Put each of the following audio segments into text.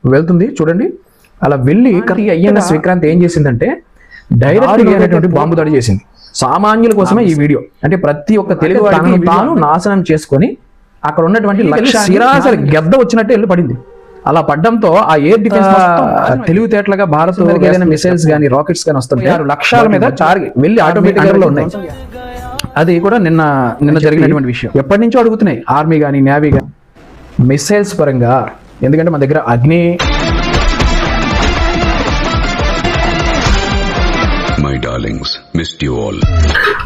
వెళ్తుంది చూడండి. అలా వెళ్ళి ఐఎన్ఎస్ విక్రాంత్ ఏం చేసిందంటే డైరెక్ట్ బాంబు దాడి చేసింది. సామాన్యుల కోసమే ఈ వీడియో. అంటే ప్రతి ఒక్క తెలుగు తాను నాశనం చేసుకొని అక్కడ ఉన్నటువంటి శిరాసరి గెద్ద వచ్చినట్టు వెళ్ళి పడింది. అలా పడ్డంతో ఆ ఎయిర్ డిఫెన్స్ తెలివితేటలుగా భారత్ ఏదైనా మిసైల్స్ కానీ రాకెట్స్ కానీ వస్తుంటే లక్ష్యాల మీద వెళ్ళి ఆటోమేటిక్ లో ఉన్నాయి. అది కూడా నిన్న జరిగినటువంటి విషయం. ఎప్పటి నుంచో అడుగుతున్నాయి ఆర్మీ కానీ నేవీ కానీ మిసైల్స్ పరంగా. ఎందుకంటే మన దగ్గర అగ్ని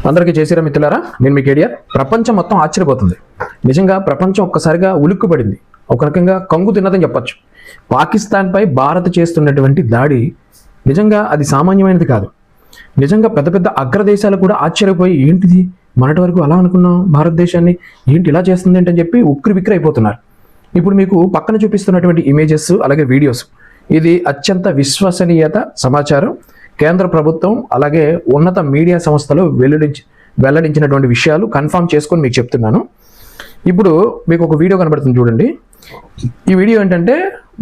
అందరికీ చేసిరా మిత్రులారా, నేను మీ కేడియర్. ప్రపంచం మొత్తం ఆశ్చర్యపోతుంది. నిజంగా ప్రపంచం ఒక్కసారిగా ఉలిక్కుపడింది, ఒక రకంగా కంగు తిన్నదని చెప్పొచ్చు. పాకిస్తాన్ పై భారత్ చేస్తున్నటువంటి దాడి నిజంగా అది సామాన్యమైనది కాదు. నిజంగా పెద్ద పెద్ద అగ్రదేశాలు కూడా ఆశ్చర్యపోయి ఏంటిది, మొన్నటి వరకు అలా అనుకున్నాం భారతదేశాన్ని, ఏంటి ఇలా చేస్తుంది ఏంటని చెప్పి ఉక్కిరి బిక్కిరి అయిపోతున్నారు. ఇప్పుడు మీకు పక్కన చూపిస్తున్నటువంటి ఇమేజెస్ అలాగే వీడియోస్, ఇది అత్యంత విశ్వసనీయత సమాచారం. కేంద్ర ప్రభుత్వం అలాగే ఉన్నత మీడియా సంస్థలు వెల్లడించినటువంటి విషయాలు కన్ఫర్మ్ చేసుకొని మీకు చెప్తున్నాను. ఇప్పుడు మీకు ఒక వీడియో కనబడుతుంది చూడండి. ఈ వీడియో ఏంటంటే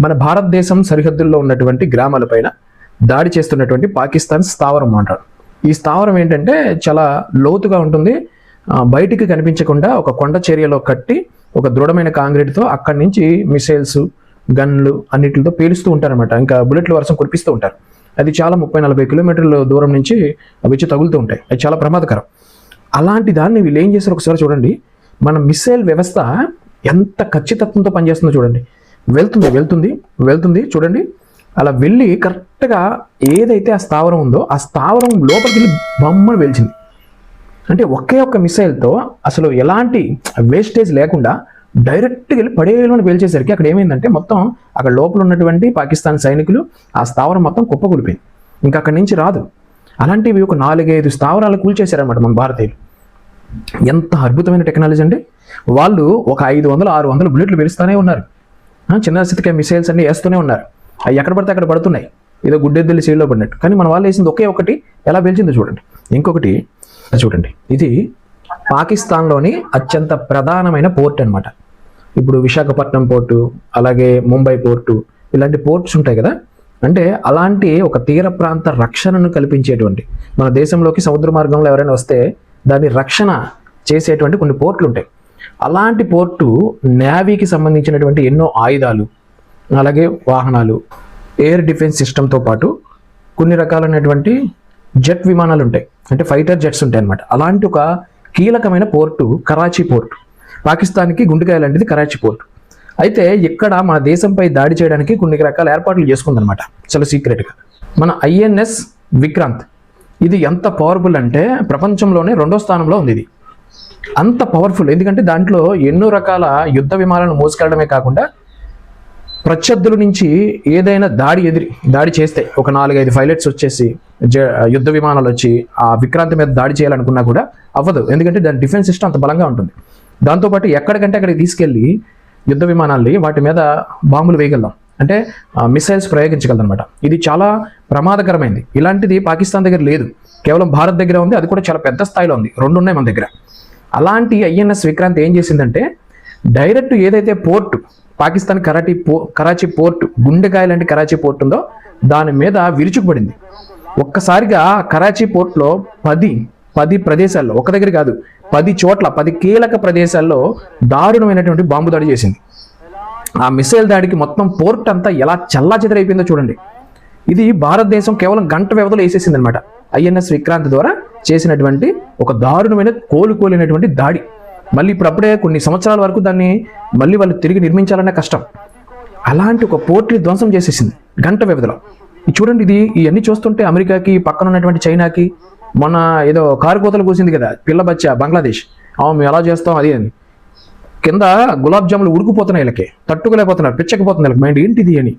మన భారతదేశం సరిహద్దుల్లో ఉన్నటువంటి గ్రామాలపైన దాడి చేస్తున్నటువంటి పాకిస్తాన్ స్థావరం అంటారు. ఈ స్థావరం ఏంటంటే చాలా లోతుగా ఉంటుంది, బయటికి కనిపించకుండా ఒక కొండ చర్యలో కట్టి ఒక దృఢమైన కాంక్రీట్తో అక్కడి నుంచి మిసైల్స్ గన్లు అన్నిటితో పేలుస్తూ ఉంటారన్నమాట. ఇంకా బుల్లెట్ల వర్షం కురిపిస్తూ ఉంటారు. అది చాలా 30-40 కిలోమీటర్ల దూరం నుంచి అవి వచ్చి తగులుతూ ఉంటాయి. అది చాలా ప్రమాదకరం. అలాంటి దాన్ని వీళ్ళు ఏం చేస్తారు ఒకసారి చూడండి. మన మిసైల్ వ్యవస్థ ఎంత ఖచ్చితత్వంతో పనిచేస్తుందో చూడండి. వెళ్తుంది చూడండి. అలా వెళ్ళి కరెక్ట్గా ఏదైతే ఆ స్థావరం ఉందో ఆ స్థావరం లోపలికి వెళ్ళి బొమ్మను పేల్చింది. అంటే ఒకే ఒక్క మిసైల్తో అసలు ఎలాంటి వేస్టేజ్ లేకుండా డైరెక్ట్గా వెళ్ళి పడేలోని పేల్చేసరికి అక్కడ ఏమైందంటే మొత్తం అక్కడ లోపల ఉన్నటువంటి పాకిస్తాన్ సైనికులు ఆ స్థావరం మొత్తం కుప్పకూలిపోయింది. ఇంకా అక్కడి నుంచి రాదు. అలాంటివి ఒక 4-5 స్థావరాలు కూల్చేశారనమాట మన భారతీయులు. ఎంత అద్భుతమైన టెక్నాలజీ అండి. వాళ్ళు ఒక 500-600 బుల్లెట్లు పేలుస్తూనే ఉన్నారు. చిన్న స్థితికి మిసైల్స్ అన్ని వేస్తూనే ఉన్నారు. అవి ఎక్కడ పడితే అక్కడ పడుతున్నాయి, ఏదో గుడ్డెద్దులు సీల్లో పడినట్టు. కానీ మన వాళ్ళు వేసింది ఒకే ఒకటి ఎలా పేల్చిందో చూడండి. ఇంకొకటి చూడండి, ఇది పాకిస్తాన్లోని అత్యంత ప్రధానమైన పోర్ట్ అనమాట. ఇప్పుడు విశాఖపట్నం పోర్టు అలాగే ముంబై పోర్టు ఇలాంటి పోర్ట్స్ ఉంటాయి కదా. అంటే అలాంటి ఒక తీర ప్రాంత రక్షణను కల్పించేటువంటి, మన దేశంలోకి సముద్ర మార్గంలో ఎవరైనా వస్తే దాన్ని రక్షణ చేసేటువంటి కొన్ని పోర్టులు ఉంటాయి. అలాంటి పోర్టు నేవీకి సంబంధించినటువంటి ఎన్నో ఆయుధాలు అలాగే వాహనాలు, ఎయిర్ డిఫెన్స్ సిస్టమ్తో పాటు కొన్ని రకాలైనటువంటి జెట్ విమానాలు ఉంటాయి, అంటే ఫైటర్ జెట్స్ ఉంటాయి అన్నమాట. అలాంటి ఒక కీలకమైన పోర్టు కరాచీ పోర్టు. పాకిస్తాన్కి గుండెకాయ లాంటిది కరాచీ పోర్టు. అయితే ఇక్కడ మన దేశంపై దాడి చేయడానికి కొన్ని రకాల ఏర్పాట్లు చేసుకుందనమాట చాలా సీక్రెట్గా. మన ఐఎన్ఎస్ విక్రాంత్ ఇది ఎంత పవర్ఫుల్ అంటే ప్రపంచంలోనే 2వ స్థానంలో ఉంది. ఇది అంత పవర్ఫుల్ ఎందుకంటే దాంట్లో ఎన్నో రకాల యుద్ధ విమానాలను మోసుకెళ్ళడమే కాకుండా ప్రత్యర్థుల నుంచి ఏదైనా దాడి చేస్తే ఒక 4-5 పైలట్స్ వచ్చేసి యుద్ధ విమానాలు వచ్చి ఆ విక్రాంత్ మీద దాడి చేయాలనుకున్నా కూడా అవ్వదు. ఎందుకంటే దాని డిఫెన్స్ సిస్టమ్ అంత బలంగా ఉంటుంది. దాంతోపాటు ఎక్కడికంటే అక్కడికి తీసుకెళ్ళి యుద్ధ విమానాల్ని వాటి మీద బాంబులు వేయగలదాం, అంటే మిసైల్స్ ప్రయోగించగలదు అనమాట. ఇది చాలా ప్రమాదకరమైంది. ఇలాంటిది పాకిస్తాన్ దగ్గర లేదు, కేవలం భారత్ దగ్గర ఉంది. అది కూడా చాలా పెద్ద స్థాయిలో ఉంది. 2 ఉన్నాయి మన దగ్గర. అలాంటి ఐఎన్ఎస్ విక్రాంత్ ఏం చేసిందంటే డైరెక్ట్ ఏదైతే పోర్టు పాకిస్తాన్ కరాచీ పోర్టు, గుండెకాయ లాంటి కరాచీ పోర్టు ఉందో దాని మీద విరుచుకుపడింది. ఒక్కసారిగా కరాచీ పోర్టులో 10 ప్రదేశాల్లో, ఒక దగ్గర కాదు 10 చోట్ల 10 కీలక ప్రదేశాల్లో దారుణమైనటువంటి బాంబు దాడి చేసింది. ఆ మిసైల్ దాడికి మొత్తం పోర్ట్ అంతా ఎలా చల్లాచెదరైపోయిందో చూడండి. ఇది భారతదేశం కేవలం గంట వ్యవధిలో వేసేసింది అనమాట. ఐఎన్ఎస్ విక్రాంత్ ద్వారా చేసినటువంటి ఒక దారుణమైన కోలుకోలేనటువంటి దాడి. మళ్ళీ ఇప్పుడప్పుడే కొన్ని సంవత్సరాల వరకు దాన్ని మళ్ళీ వాళ్ళు తిరిగి నిర్మించాలనే కష్టం. అలాంటి ఒక పోర్ట్ని ధ్వంసం చేసేసింది గంట వ్యవధిలో. చూడండి, ఇవన్నీ చూస్తుంటే అమెరికాకి, పక్కన ఉన్నటువంటి చైనాకి, మొన్న ఏదో కారు కోతలు కూసింది కదా పిల్ల బచ్చ బంగ్లాదేశ్, మేము ఎలా చేస్తాం అది అని కింద గులాబ్ జాములు ఉడికిపోతున్నాయి, వీళ్ళకి తట్టుకోలేకపోతున్నారు, పిచ్చకపోతుంది వీళ్ళకి మైండ్ ఏంటిది అని.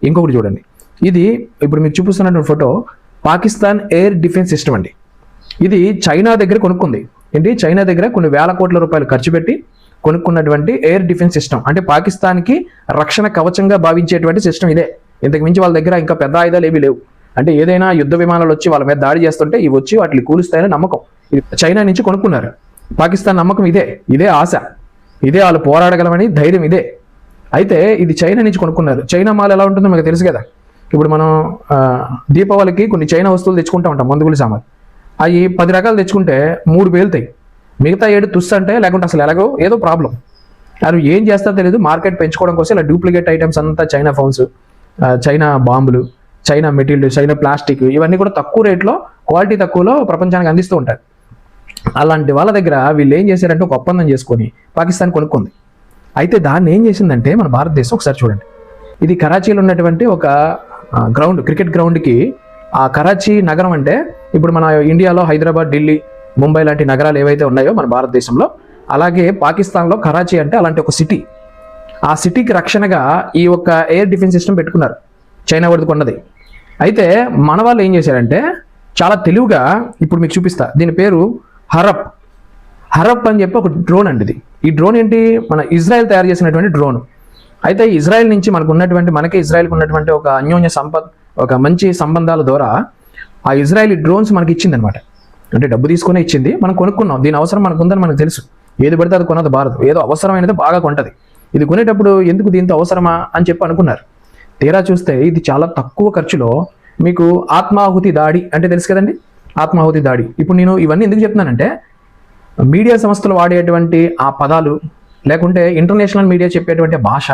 ఇంకొకటి చూడండి, ఇది ఇప్పుడు మీకు చూపిస్తున్నటువంటి photo Pakistan air defence system అండి. ఇది చైనా దగ్గర కొనుక్కుంది. ఏంటి, చైనా దగ్గర కొన్ని వేల కోట్ల రూపాయలు ఖర్చు పెట్టి కొనుక్కున్నటువంటి ఎయిర్ డిఫెన్స్ సిస్టమ్, అంటే పాకిస్తాన్కి రక్షణ కవచంగా భావించేటువంటి సిస్టమ్ ఇదే. ఇంతకు మించి వాళ్ళ దగ్గర ఇంకా పెద్ద ఆయుధాలు ఏమీ లేవు. అంటే ఏదైనా యుద్ధ విమానాలు వచ్చి వాళ్ళ మీద దాడి చేస్తుంటే ఇవి వచ్చి వాటిని కూలుస్తాయని నమ్మకం. ఇది చైనా నుంచి కొనుక్కున్నారు. పాకిస్తాన్ నమ్మకం ఇదే ఆశ, ఇదే వాళ్ళు పోరాడగలమని ధైర్యం ఇదే. అయితే ఇది చైనా నుంచి కొనుక్కున్నారు. చైనా మాల్ ఎలా ఉంటుందో మీకు తెలుసు కదా. ఇప్పుడు మనం దీపావళికి కొన్ని చైనా వస్తువులు తెచ్చుకుంటూ ఉంటాం, మందుగులి సామాన్. అవి 10 రకాలు తెచ్చుకుంటే 3 పేలుతాయి, మిగతా 7 తుస్సు అంటే, లేకుంటే అసలు ఎలాగో ఏదో ప్రాబ్లం. అది ఏం చేస్తారో తెలియదు, మార్కెట్ పెంచుకోవడం కోసం ఇలా డూప్లికేట్ ఐటమ్స్ అంతా, చైనా ఫోన్స్, చైనా బాంబులు, చైనా మెటీరియల్, చైనా ప్లాస్టిక్, ఇవన్నీ కూడా తక్కువ రేట్లో, క్వాలిటీ తక్కువలో ప్రపంచానికి అందిస్తూ ఉంటారు. అలాంటి వాళ్ళ దగ్గర వీళ్ళు ఏం చేశారంటే ఒక ఒప్పందం చేసుకొని పాకిస్తాన్ కొనుక్కుంది. అయితే దాన్ని ఏం చేసిందంటే మన భారతదేశం, ఒకసారి చూడండి, ఇది కరాచీలో ఉన్నటువంటి ఒక గ్రౌండ్, క్రికెట్ గ్రౌండ్కి, ఆ కరాచీ నగరం అంటే ఇప్పుడు మన ఇండియాలో హైదరాబాద్, ఢిల్లీ, ముంబై లాంటి నగరాలు ఏవైతే ఉన్నాయో మన భారతదేశంలో, అలాగే పాకిస్తాన్లో కరాచీ అంటే అలాంటి ఒక సిటీ. ఆ సిటీకి రక్షణగా ఈ ఒక ఎయిర్ డిఫెన్స్ సిస్టమ్ పెట్టుకున్నారు, చైనా వాడిది కొన్నది. అయితే మన వాళ్ళు ఏం చేశారంటే చాలా తెలివిగా, ఇప్పుడు మీకు చూపిస్తా, దీని పేరు హరప్ అని చెప్పి ఒక డ్రోన్ అండి ఇది. ఈ డ్రోన్ ఏంటి, మన ఇజ్రాయెల్ తయారు చేసినటువంటి డ్రోన్. అయితే ఇజ్రాయెల్ నుంచి మనకి ఇజ్రాయెల్కి ఉన్నటువంటి ఒక అన్యోన్య ఒక మంచి సంబంధాల ద్వారా ఆ ఇజ్రాయెల్ డ్రోన్స్ మనకి ఇచ్చింది అనమాట. అంటే డబ్బు తీసుకునే ఇచ్చింది, మనం కొనుక్కున్నాం. దీని అవసరం మనకు ఉందని మనకు తెలుసు, ఏది పడితే అది కొనదు భారత్, ఏదో అవసరమైనది బాగా కొంటది. ఇది కొనేటప్పుడు ఎందుకు దీంతో అవసరమా అని చెప్పి అనుకున్నారు. తీరా చూస్తే ఇది చాలా తక్కువ ఖర్చులో మీకు ఆత్మాహుతి దాడి అంటే తెలుసు కదండి, ఆత్మాహుతి దాడి. ఇప్పుడు నేను ఇవన్నీ ఎందుకు చెప్తున్నానంటే, మీడియా సంస్థలు వాడేటువంటి ఆ పదాలు, లేకుంటే ఇంటర్నేషనల్ మీడియా చెప్పేటువంటి భాష,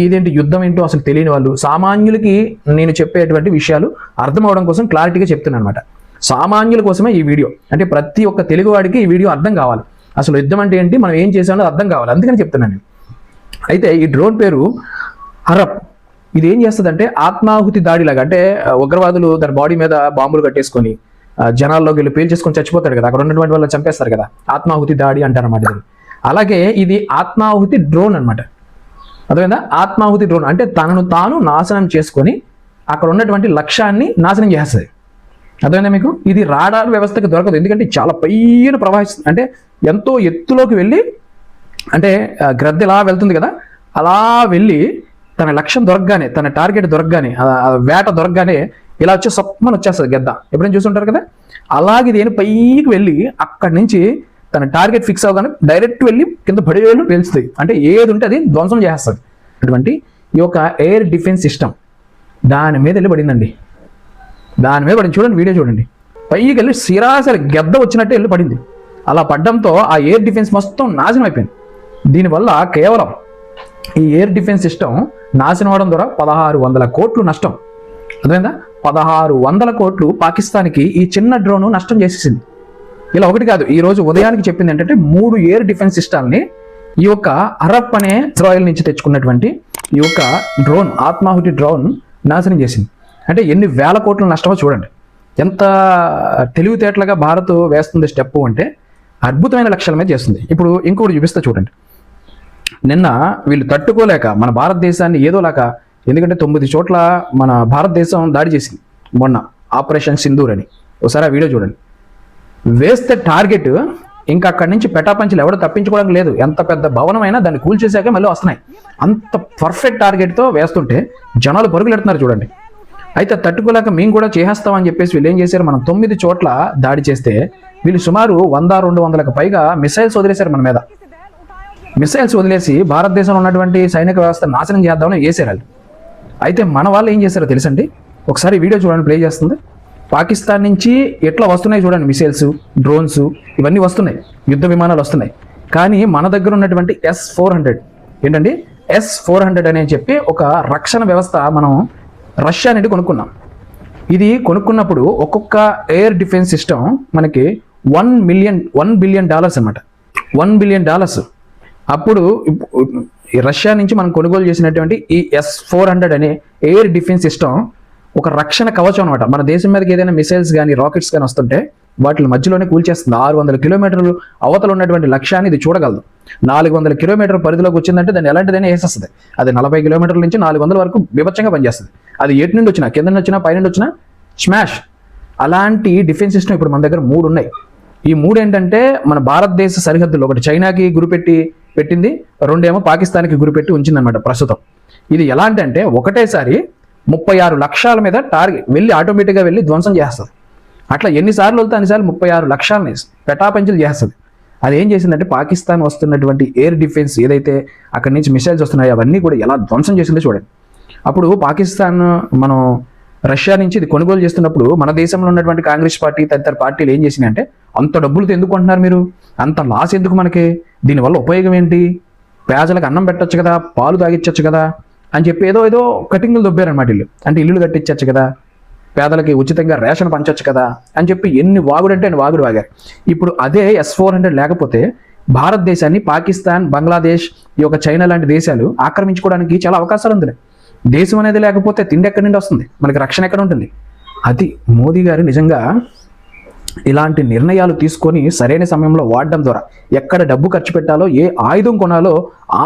ఇదేంటి యుద్ధం ఏంటో అసలు తెలియని వాళ్ళు, సామాన్యులకి నేను చెప్పేటువంటి విషయాలు అర్థం అవడం కోసం క్లారిటీగా చెప్తున్నాను అనమాట. సామాన్యుల కోసమే ఈ వీడియో, అంటే ప్రతి ఒక్క తెలుగువాడికి ఈ వీడియో అర్థం కావాలి, అసలు యుద్ధం అంటే ఏంటి, మనం ఏం చేసామో అర్థం కావాలి, అందుకని చెప్తున్నాను నేను. అయితే ఈ డ్రోన్ పేరు హరప్. ఇది ఏం చేస్తుందంటే ఆత్మాహుతి దాడిలాగా, అంటే ఉగ్రవాదులు దాని బాడీ మీద బాంబులు కట్టేసుకొని జనాల్లోకి వెళ్ళి పేల్చేసుకొని చచ్చిపోతాడు కదా, అక్కడ ఉన్నటువంటి వాళ్ళు చంపేస్తారు కదా, ఆత్మాహుతి దాడి అంటారు అన్నమాట ఇది. అలాగే ఇది ఆత్మాహుతి డ్రోన్ అనమాట. అర్థమైందా? ఆత్మాహుతి డ్రోన్ అంటే తనను తాను నాశనం చేసుకొని అక్కడ ఉన్నటువంటి లక్ష్యాన్ని నాశనం చేస్తుంది. అర్థమైందా మీకు? ఇది రాడార్ వ్యవస్థకి దొరకదు, ఎందుకంటే చాలా పైన ప్రవహిస్తుంది, అంటే ఎంతో ఎత్తులోకి వెళ్ళి, అంటే గ్రద్ద ఎలా వెళ్తుంది కదా, అలా వెళ్ళి తన లక్ష్యం దొరకగానే, తన టార్గెట్ దొరకగానే, వేట దొరకగానే ఇలా వచ్చి సప్పమని వచ్చేస్తుంది గద్ద. ఎప్పుడైనా చూసుంటారు కదా, అలాగే దేని పైకి వెళ్ళి అక్కడి నుంచి తన టార్గెట్ ఫిక్స్ అవ్వగానే డైరెక్ట్ వెళ్ళి కింద పడివేళ్ళు పేల్చుతాయి, అంటే ఏది ఉంటే అది ధ్వంసం చేస్తుంది. అటువంటి ఈ యొక్క ఎయిర్ డిఫెన్స్ సిస్టమ్ దాని మీద వెళ్ళి పడిందండి, దాని మీద పడింది. చూడండి, వీడియో చూడండి, పైకి వెళ్ళి సిరాసరి గద్ద వచ్చినట్టే వెళ్ళి పడింది. అలా పడ్డంతో ఆ ఎయిర్ డిఫెన్స్ మొత్తం నాశనం అయిపోయింది. దీనివల్ల కేవలం ఈ ఎయిర్ డిఫెన్స్ సిస్టమ్ నాశనం అవడం ద్వారా 1600 కోట్లు నష్టం. అర్థమైందా? 1600 కోట్లు పాకిస్తాన్కి ఈ చిన్న డ్రోన్ నష్టం చేసేసింది. ఇలా ఒకటి కాదు, ఈ రోజు ఉదయానికి చెప్పింది ఏంటంటే 3 ఎయిర్ డిఫెన్స్ సిస్టమ్ని ఈ యొక్క హరప్ అనే ఇజ్రాయెల్ నుంచి తెచ్చుకున్నటువంటి ఈ యొక్క డ్రోన్, ఆత్మాహుతి డ్రోన్ నాశనం చేసింది. అంటే ఎన్ని వేల కోట్ల నష్టమో చూడండి. ఎంత తెలివితేటలుగా భారత్ వేస్తుంది స్టెప్ అంటే, అద్భుతమైన లక్ష్యాల మీద చేస్తుంది. ఇప్పుడు ఇంకొకటి చూపిస్తే చూడండి, నిన్న వీళ్ళు తట్టుకోలేక మన భారతదేశాన్ని ఏదోలాగా, ఎందుకంటే 9 చోట్ల మన భారతదేశం దాడి చేసింది మొన్న, ఆపరేషన్ సింధూర్ అని. ఒకసారి ఆ వీడియో చూడండి. వేస్తే టార్గెట్ ఇంకా అక్కడి నుంచి పెటాపంచులు ఎవడో తప్పించుకోవడం లేదు, ఎంత పెద్ద భవనం అయినా దాన్ని కూల్చేసాక మళ్ళీ వస్తున్నాయి. అంత పర్ఫెక్ట్ టార్గెట్తో వేస్తుంటే జనాలు పరుగులు పెడుతున్నారు చూడండి. అయితే తట్టుకోలేక మేము కూడా చేసేస్తామని చెప్పేసి వీళ్ళు ఏం చేశారు, మనం 9 చోట్ల దాడి చేస్తే వీళ్ళు సుమారు 100-200లకు పైగా మిసైల్స్ వదిలేశారు మన మీద. మిసైల్స్ వదిలేసి భారతదేశంలో ఉన్నటువంటి సైనిక వ్యవస్థ నాశనం చేద్దామని వేసారు వాళ్ళు. అయితే మన వాళ్ళు ఏం చేశారో తెలుసండి, ఒకసారి వీడియో చూడండి, ప్లే చేస్తుంది. పాకిస్తాన్ నుంచి ఎట్లా వస్తున్నాయి చూడండి, మిసైల్స్, డ్రోన్స్, ఇవన్నీ వస్తున్నాయి, యుద్ధ విమానాలు వస్తున్నాయి. కానీ మన దగ్గర ఉన్నటువంటి S-400 ఏంటండి, S-400 అని చెప్పి ఒక రక్షణ వ్యవస్థ మనం రష్యా నుండి కొనుక్కున్నాం. ఇది కొనుక్కున్నప్పుడు ఒక్కొక్క ఎయిర్ డిఫెన్స్ సిస్టమ్ మనకి $1 బిలియన్ అనమాట, $1 బిలియన్. అప్పుడు రష్యా నుంచి మనం కొనుగోలు చేసినటువంటి ఈ S-400 అనే ఎయిర్ డిఫెన్స్ సిస్టమ్ ఒక రక్షణ కవచం అనమాట. మన దేశం మీదకి ఏదైనా మిసైల్స్ కానీ రాకెట్స్ కానీ వస్తుంటే వాటి మధ్యలోనే కూల్చేస్తుంది. 600 కిలోమీటర్లు అవతల ఉన్నటువంటి లక్ష్యాన్ని ఇది చూడగలదు. 400 కిలోమీటర్ పరిధిలోకి వచ్చిందంటే దాన్ని ఎలాంటిదైనా వేసేస్తుంది. అది 40 కిలోమీటర్ల నుంచి 400 వరకు విభత్సంగా పనిచేస్తుంది. అది ఎటు నుండి వచ్చినా, కింద నుండి వచ్చినా, పై నుండి వచ్చినా స్మాష్. అలాంటి డిఫెన్స్ సిస్టమ్ ఇప్పుడు మన దగ్గర 3 ఉన్నాయి. ఈ 3 ఏంటంటే మన భారతదేశ సరిహద్దులో, ఒకటి చైనాకి పెట్టింది, 2 ఏమో పాకిస్తాన్కి గురిపెట్టి ఉంచిందనమాట ప్రస్తుతం. ఇది ఎలాంటి అంటే ఒకటేసారి 36 లక్ష్యాల మీద టార్గెట్ వెళ్ళి ఆటోమేటిక్గా వెళ్ళి ధ్వంసం చేస్తుంది. అట్లా ఎన్నిసార్లు వెళ్తే అన్నిసార్లు 36 లక్ష్యాలని పెటాపంచులు చేస్తుంది. అది ఏం చేసిందంటే పాకిస్తాన్ వస్తున్నటువంటి ఎయిర్ డిఫెన్స్ ఏదైతే అక్కడి నుంచి మిసైల్స్ వస్తున్నాయో అవన్నీ కూడా ఎలా ధ్వంసం చేసిందో చూడండి. అప్పుడు పాకిస్తాన్ మనం రష్యా నుంచి ఇది కొనుగోలు చేస్తున్నప్పుడు మన దేశంలో ఉన్నటువంటి కాంగ్రెస్ పార్టీ తదితర పార్టీలు ఏం చేసినాయంటే అంత డబ్బులతో ఎందుకు కొంటున్నారు మీరు, అంత లాస్ ఎందుకు మనకి, దీనివల్ల ఉపయోగం ఏంటి, పేదలకు అన్నం పెట్టచ్చు కదా, పాలు తాగిచ్చచ్చు కదా అని చెప్పి ఏదో కటింగులు దొబ్బారనమాట ఇల్లు. అంటే ఇల్లులు కట్టించచ్చు కదా, పేదలకి ఉచితంగా రేషన్ పంచొచ్చు కదా అని చెప్పి ఎన్ని వాగుడంటే అని వాగుడు వాగారు. ఇప్పుడు అదే S-400 లేకపోతే భారతదేశాన్ని పాకిస్తాన్, బంగ్లాదేశ్, ఈ యొక్క చైనా లాంటి దేశాలు ఆక్రమించుకోవడానికి చాలా అవకాశాలు ఉంది. దేశం అనేది లేకపోతే తిండి ఎక్కడి నుండి వస్తుంది, మనకి రక్షణ ఎక్కడ ఉంటుంది. అది మోదీ గారు నిజంగా ఇలాంటి నిర్ణయాలు తీసుకొని సరైన సమయంలో వాడడం ద్వారా, ఎక్కడ డబ్బు ఖర్చు పెట్టాలో, ఏ ఆయుధం కొనాలో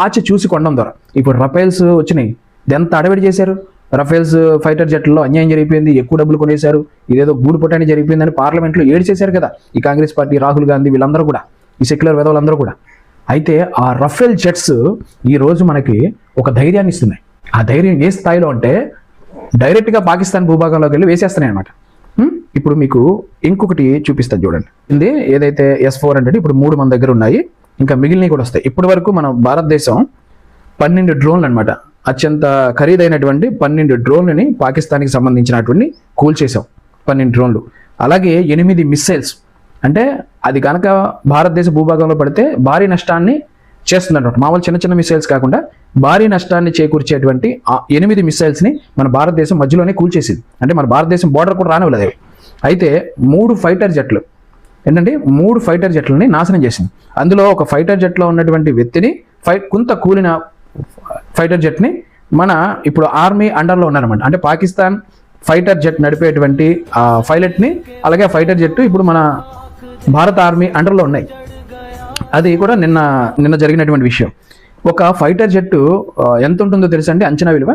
ఆచి చూసి కొనడం ద్వారా. ఇప్పుడు రఫేల్స్ వచ్చినాయి, ఎంత అడవిడి చేశారు. రఫేల్స్ ఫైటర్ జెట్లలో అన్యాయం జరిగిపోయింది, ఎక్కువ డబ్బులు కొనేశారు, ఇదేదో గూడు పొట్టాన్ని జరిగిపోయిందని పార్లమెంట్లో ఏడ్చేశారు కదా ఈ కాంగ్రెస్ పార్టీ, రాహుల్ గాంధీ, వీళ్ళందరూ కూడా, ఈ సెక్యులర్ విధవులందరూ కూడా. అయితే ఆ రఫేల్ జెట్స్ ఈ రోజు మనకి ఒక ధైర్యాన్ని ఇస్తున్నాయి. ఆ ధైర్యం ఏ స్థాయిలో అంటే డైరెక్ట్గా పాకిస్తాన్ భూభాగంలోకి వెళ్ళి వేసేస్తున్నాయి అనమాట. ఇప్పుడు మీకు ఇంకొకటి చూపిస్తాను చూడండి. ఇది ఏదైతే S-400 ఇప్పుడు 3 మన దగ్గర ఉన్నాయి, ఇంకా మిగిలినవి కూడా వస్తాయి. ఇప్పటి వరకు మన భారతదేశం 12 డ్రోన్లు అనమాట, అత్యంత ఖరీదైనటువంటి 12 డ్రోన్లని పాకిస్తాన్కి సంబంధించినటువంటి కూల్చేసాం. 12 డ్రోన్లు, అలాగే 8 మిస్సైల్స్. అంటే అది కనుక భారతదేశ భూభాగంలో పడితే భారీ నష్టాన్ని చేస్తుందన్నమాట. మామూలు చిన్న చిన్న మిసైల్స్ కాకుండా భారీ నష్టాన్ని చేకూర్చేటువంటి ఆ 8 మిసైల్స్ని మన భారతదేశం మధ్యలోనే కూల్చేసింది. అంటే మన భారతదేశం బోర్డర్ కూడా రానివ్వలేదు. అయితే 3 ఫైటర్ జెట్లు ఏంటంటే 3 ఫైటర్ జెట్లని నాశనం చేసింది. అందులో ఒక ఫైటర్ జెట్లో ఉన్నటువంటి వ్యక్తిని కొంత కూలిన ఫైటర్ జెట్ని మన ఇప్పుడు ఆర్మీ అండర్లో ఉన్నారన్నమాట. అంటే పాకిస్తాన్ ఫైటర్ జెట్ నడిపేటువంటి పైలట్ని, అలాగే ఫైటర్ జెట్ ఇప్పుడు మన భారత ఆర్మీ అండర్లో ఉన్నాయి. అది కూడా నిన్న జరిగినటువంటి విషయం. ఒక ఫైటర్ జెట్టు ఎంత ఉంటుందో తెలుసా అండి అంచనా విలువ?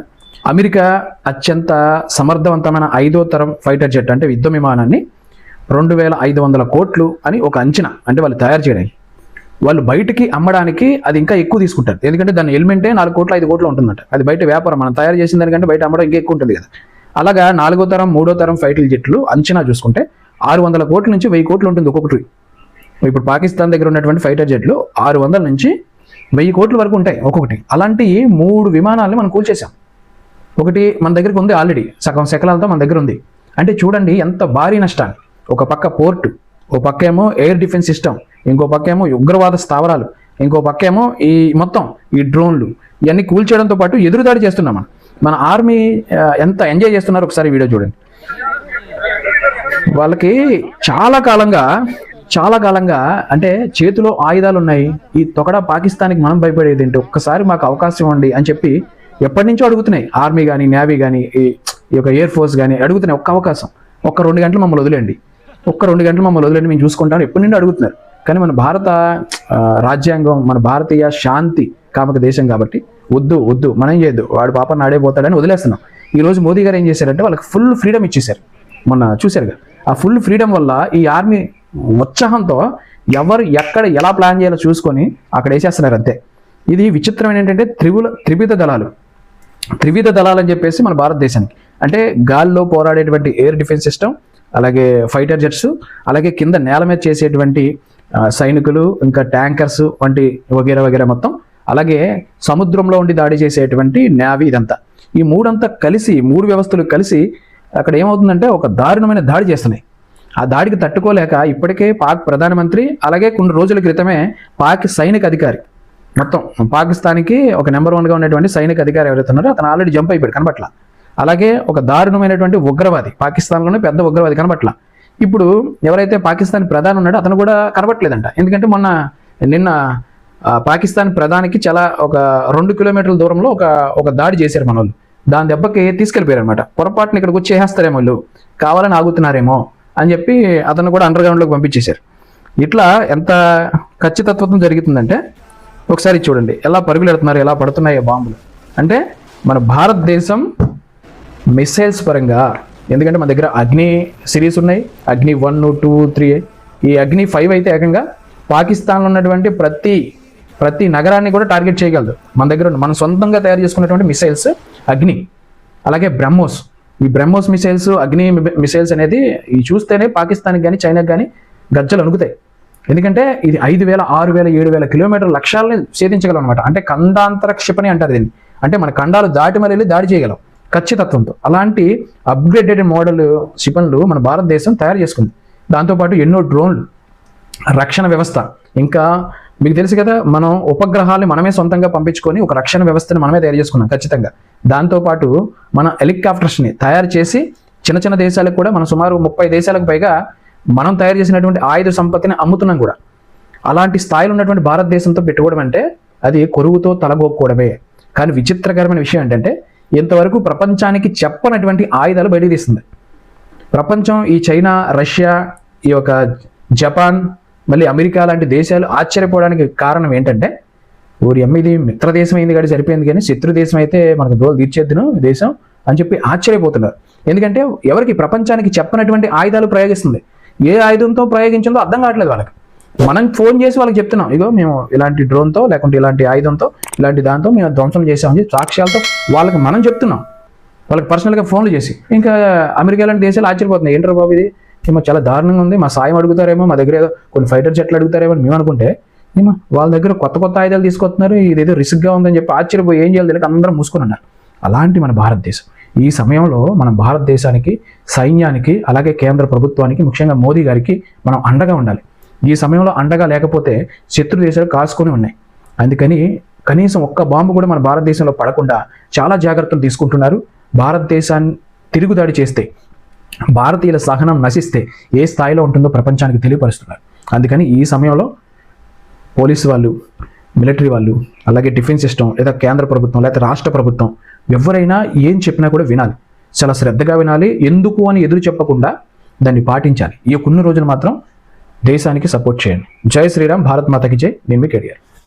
అమెరికా అత్యంత సమర్థవంతమైన 5వ తరం ఫైటర్ జెట్ అంటే యుద్ధ విమానాన్ని 2500 కోట్లు అని ఒక అంచనా. అంటే వాళ్ళు తయారు చేయడానికి, వాళ్ళు బయటికి అమ్మడానికి అది ఇంకా ఎక్కువ తీసుకుంటారు. ఎందుకంటే దాని ఎలిమెంటే 4 కోట్లు 5 కోట్లు ఉంటుందంట. అది బయట వ్యాపారం, మనం తయారు చేసిన దానికంటే బయట అమ్మడం ఇంకా ఎక్కువ ఉంటుంది కదా. అలాగా 4వ తరం 3వ తరం ఫైటర్ జెట్లు అంచనా చూసుకుంటే 600 కోట్ల నుంచి 1000 కోట్లు ఉంటుంది ఒక్కొక్కటి. ఇప్పుడు పాకిస్తాన్ దగ్గర ఉన్నటువంటి ఫైటర్ జెట్లు 600 నుంచి 1000 కోట్ల వరకు ఉంటాయి ఒక్కొక్కటి. అలాంటి 3 విమానాలని మనం కూల్చేసాం. ఒకటి మన దగ్గరికి ఉంది ఆల్రెడీ, సగం శకలాలతో మన దగ్గర ఉంది. అంటే చూడండి ఎంత భారీ నష్టాన్ని. ఒక పక్క పోర్టు, ఓ పక్క ఏమో ఎయిర్ డిఫెన్స్ సిస్టమ్, ఇంకో పక్క ఏమో ఉగ్రవాద స్థావరాలు, ఇంకో పక్క ఏమో ఈ మొత్తం ఈ డ్రోన్లు, ఇవన్నీ కూల్చేయడంతో పాటు ఎదురుదాడి చేస్తున్నాం. మన ఆర్మీ ఎంత ఎంజాయ్ చేస్తున్నారు ఒకసారి వీడియో చూడండి. వాళ్ళకి చాలా కాలంగా అంటే చేతిలో ఆయుధాలు ఉన్నాయి. ఈ తొకడా పాకిస్తాన్కి మనం భయపడేది ఏంటి, ఒక్కసారి మాకు అవకాశం ఇవ్వండి అని చెప్పి ఎప్పటి నుంచో అడుగుతున్నాయి. ఆర్మీ కానీ, నేవీ కానీ, ఈ యొక్క ఎయిర్ ఫోర్స్ కానీ అడుగుతున్నాయి. ఒక్క అవకాశం, ఒక్క 2 గంటలు మమ్మల్ని వదిలేండి, ఒక్క 2 గంటలు మమ్మల్ని వదిలేండి, మేము చూసుకుంటాం ఎప్పటి నుండి అడుగుతున్నారు. కానీ మన భారత రాజ్యాంగం, మన భారతీయ శాంతి కామక దేశం కాబట్టి వద్దు మనం చేయొద్దు, వాడు పాప నాడే పోతాడని వదిలేస్తున్నాం. ఈరోజు మోదీ గారు ఏం చేశారంటే వాళ్ళకి ఫుల్ ఫ్రీడమ్ ఇచ్చేశారు. మొన్న చూశారుగా, ఆ ఫుల్ ఫ్రీడమ్ వల్ల ఈ ఆర్మీ ఉత్సాహంతో ఎవరు ఎక్కడ ఎలా ప్లాన్ చేయాలో చూసుకొని అక్కడ వేసేస్తున్నారు అంతే. ఇది విచిత్రమైన ఏంటంటే త్రివిధ దళాలు అని చెప్పేసి మన భారతదేశానికి, అంటే గాల్లో పోరాడేటువంటి ఎయిర్ డిఫెన్స్ సిస్టమ్, అలాగే ఫైటర్ జెట్స్, అలాగే కింద నేల మీద చేసేటువంటి సైనికులు, ఇంకా ట్యాంకర్స్ వంటి వగేరా మొత్తం, అలాగే సముద్రంలో ఉండి దాడి చేసేటువంటి నేవీ, ఇదంతా ఈ 3 కలిసి 3 వ్యవస్థలు కలిసి అక్కడ ఏమవుతుందంటే ఒక దారుణమైన దాడి చేస్తున్నాయి. ఆ దాడికి తట్టుకోలేక ఇప్పటికే పాక్ ప్రధానమంత్రి, అలాగే కొన్ని రోజుల క్రితమే పాక్ సైనిక అధికారి, మొత్తం పాకిస్తాన్కి ఒక నెంబర్ 1గా ఉన్నటువంటి సైనిక అధికారి ఎవరైతే ఉన్నారో అతను ఆల్రెడీ జంప్ అయిపోయాడు, కనబట్ల. అలాగే ఒక దారుణమైనటువంటి ఉగ్రవాది, పాకిస్తాన్లోనే పెద్ద ఉగ్రవాది కనబట్ల. ఇప్పుడు ఎవరైతే పాకిస్తాన్ ప్రధాని ఉన్నాడో అతను కూడా కనబట్లేదంట. ఎందుకంటే నిన్న పాకిస్తాన్ ప్రధానికి చాలా ఒక 2 కిలోమీటర్ల దూరంలో ఒక దాడి చేశారు మన వాళ్ళు. దాని దెబ్బకి తీసుకెళ్ళిపోయారు అనమాట. పొరపాటున ఇక్కడికి వచ్చి చేసేస్తారేమో, వాళ్ళు కావాలని ఆగుతున్నారేమో అని చెప్పి అతను కూడా అండర్ గ్రౌండ్లోకి పంపించేశారు. ఇట్లా ఎంత ఖచ్చితత్వం జరుగుతుందంటే ఒకసారి చూడండి ఎలా పరుగులు పెడుతున్నారు, ఎలా పడుతున్నాయో బాంబులు. అంటే మన భారతదేశం మిసైల్స్ పరంగా, ఎందుకంటే మన దగ్గర అగ్ని సిరీస్ ఉన్నాయి, అగ్ని 1, 2, 3, ఈ అగ్ని 5 అయితే ఏకంగా పాకిస్తాన్లో ఉన్నటువంటి ప్రతి నగరాన్ని కూడా టార్గెట్ చేయగలదు. మన దగ్గర మనం సొంతంగా తయారు చేసుకున్నటువంటి మిసైల్స్ అగ్ని, అలాగే బ్రహ్మోస్. ఈ బ్రహ్మోస్ మిసైల్స్, అగ్ని మిసైల్స్ అనేది ఈ చూస్తేనే పాకిస్తాన్కి కానీ చైనాకి కానీ గజ్జలు అణుకుతాయి. ఎందుకంటే ఇది 5,000, 6,000, 7,000 కిలోమీటర్ల లక్ష్యాలని ఛేదించగలం అనమాట. అంటే ఖండాంతర క్షిపణి అంటారు దీన్ని. అంటే మన ఖండాలు దాటి మళ్ళీ దాడి చేయగలం ఖచ్చితత్వంతో. అలాంటి అప్గ్రేడెడ్ మోడల్ క్షిపణులు మన భారతదేశం తయారు చేసుకుంది. దాంతోపాటు ఎన్నో డ్రోన్లు, రక్షణ వ్యవస్థ, ఇంకా మీకు తెలుసు కదా, మనం ఉపగ్రహాలని మనమే సొంతంగా పంపించుకొని ఒక రక్షణ వ్యవస్థని మనమే తయారు చేసుకున్నాం ఖచ్చితంగా. దాంతోపాటు మన హెలికాప్టర్స్ని తయారు చేసి చిన్న చిన్న దేశాలకు కూడా మనం సుమారు 30 దేశాలకు పైగా మనం తయారు చేసినటువంటి ఆయుధ సంపత్తిని అమ్ముతున్నాం కూడా. అలాంటి స్థాయిలో ఉన్నటువంటి భారతదేశంతో పెట్టుకోవడం అంటే అది కొరువుతో తలగొక్కోవడమే. కానీ విచిత్రకరమైన విషయం ఏంటంటే ఇంతవరకు ప్రపంచానికి చెప్పనటువంటి ఆయుధాలు బయటకు తీస్తుంది ప్రపంచం. ఈ చైనా, రష్యా, ఈ యొక్క జపాన్, మళ్ళీ అమెరికా లాంటి దేశాలు ఆశ్చర్యపోవడానికి కారణం ఏంటంటే, ఊరి అమ్మ ఇది మిత్ర దేశం అయింది కానీ సరిపోయింది, కానీ శత్రు దేశం అయితే మనకు దోలు తీర్చేద్దును దేశం అని చెప్పి ఆశ్చర్యపోతున్నారు. ఎందుకంటే ఎవరికి ప్రపంచానికి చెప్పనటువంటి ఆయుధాలు ప్రయోగిస్తుంది. ఏ ఆయుధంతో ప్రయోగించిందో అర్థం కావట్లేదు వాళ్ళకి. మనం ఫోన్ చేసి వాళ్ళకి చెప్తున్నాం, ఇగో మేము ఇలాంటి డ్రోన్తో, లేకుంటే ఇలాంటి ఆయుధంతో, ఇలాంటి దాంతో మేము ధ్వంసం చేసామని సాక్ష్యాలతో వాళ్ళకి మనం చెప్తున్నాం, వాళ్ళకి పర్సనల్గా ఫోన్లు చేసి. ఇంకా అమెరికా లాంటి దేశాలు ఆశ్చర్యపోతున్నాయి, ఏంటో బాబు ఇది ఏమో చాలా దారుణంగా ఉంది, మా సాయం అడుగుతారేమో, మా దగ్గర ఏదో కొన్ని ఫైటర్ జెట్లు అడుగుతారేమో అని మేము అనుకుంటే, ఏమో వాళ్ళ దగ్గర కొత్త కొత్త ఆయుధాలు తీసుకొస్తున్నారు, ఇదేదో రిస్క్గా ఉందని చెప్పి ఆశ్చర్యపోయి ఏం చేయాలి తెలియక అందరం మూసుకొని ఉన్నారు. అలాంటి మన భారతదేశం ఈ సమయంలో మన భారతదేశానికి, సైన్యానికి, అలాగే కేంద్ర ప్రభుత్వానికి, ముఖ్యంగా మోదీ గారికి మనం అండగా ఉండాలి. ఈ సమయంలో అండగా లేకపోతే శత్రు దేశాలు కాసుకొని ఉన్నాయి. అందుకని కనీసం ఒక్క బాంబు కూడా మన భారతదేశంలో పడకుండా చాలా జాగ్రత్తలు తీసుకుంటున్నారు. భారతదేశాన్ని తిరుగుదాడి చేస్తే, భారతీయుల సహనం నశిస్తే ఏ స్థాయిలో ఉంటుందో ప్రపంచానికి తెలియపరుస్తున్నారు. అందుకని ఈ సమయంలో పోలీసు వాళ్ళు, మిలిటరీ వాళ్ళు, అలాగే డిఫెన్స్ సిస్టమ్, లేదా కేంద్ర ప్రభుత్వం, లేదా రాష్ట్ర ప్రభుత్వం ఎవరైనా ఏం చెప్పినా కూడా వినాలి, చాలా శ్రద్ధగా వినాలి. ఎందుకు అని ఎదురు చెప్పకుండా దాన్ని పాటించాలి. ఈ కొన్ని రోజులు మాత్రం దేశానికి సపోర్ట్ చేయండి. జై శ్రీరామ్, భారత్ మాతకి జై. నేను మీ కేటీఆర్.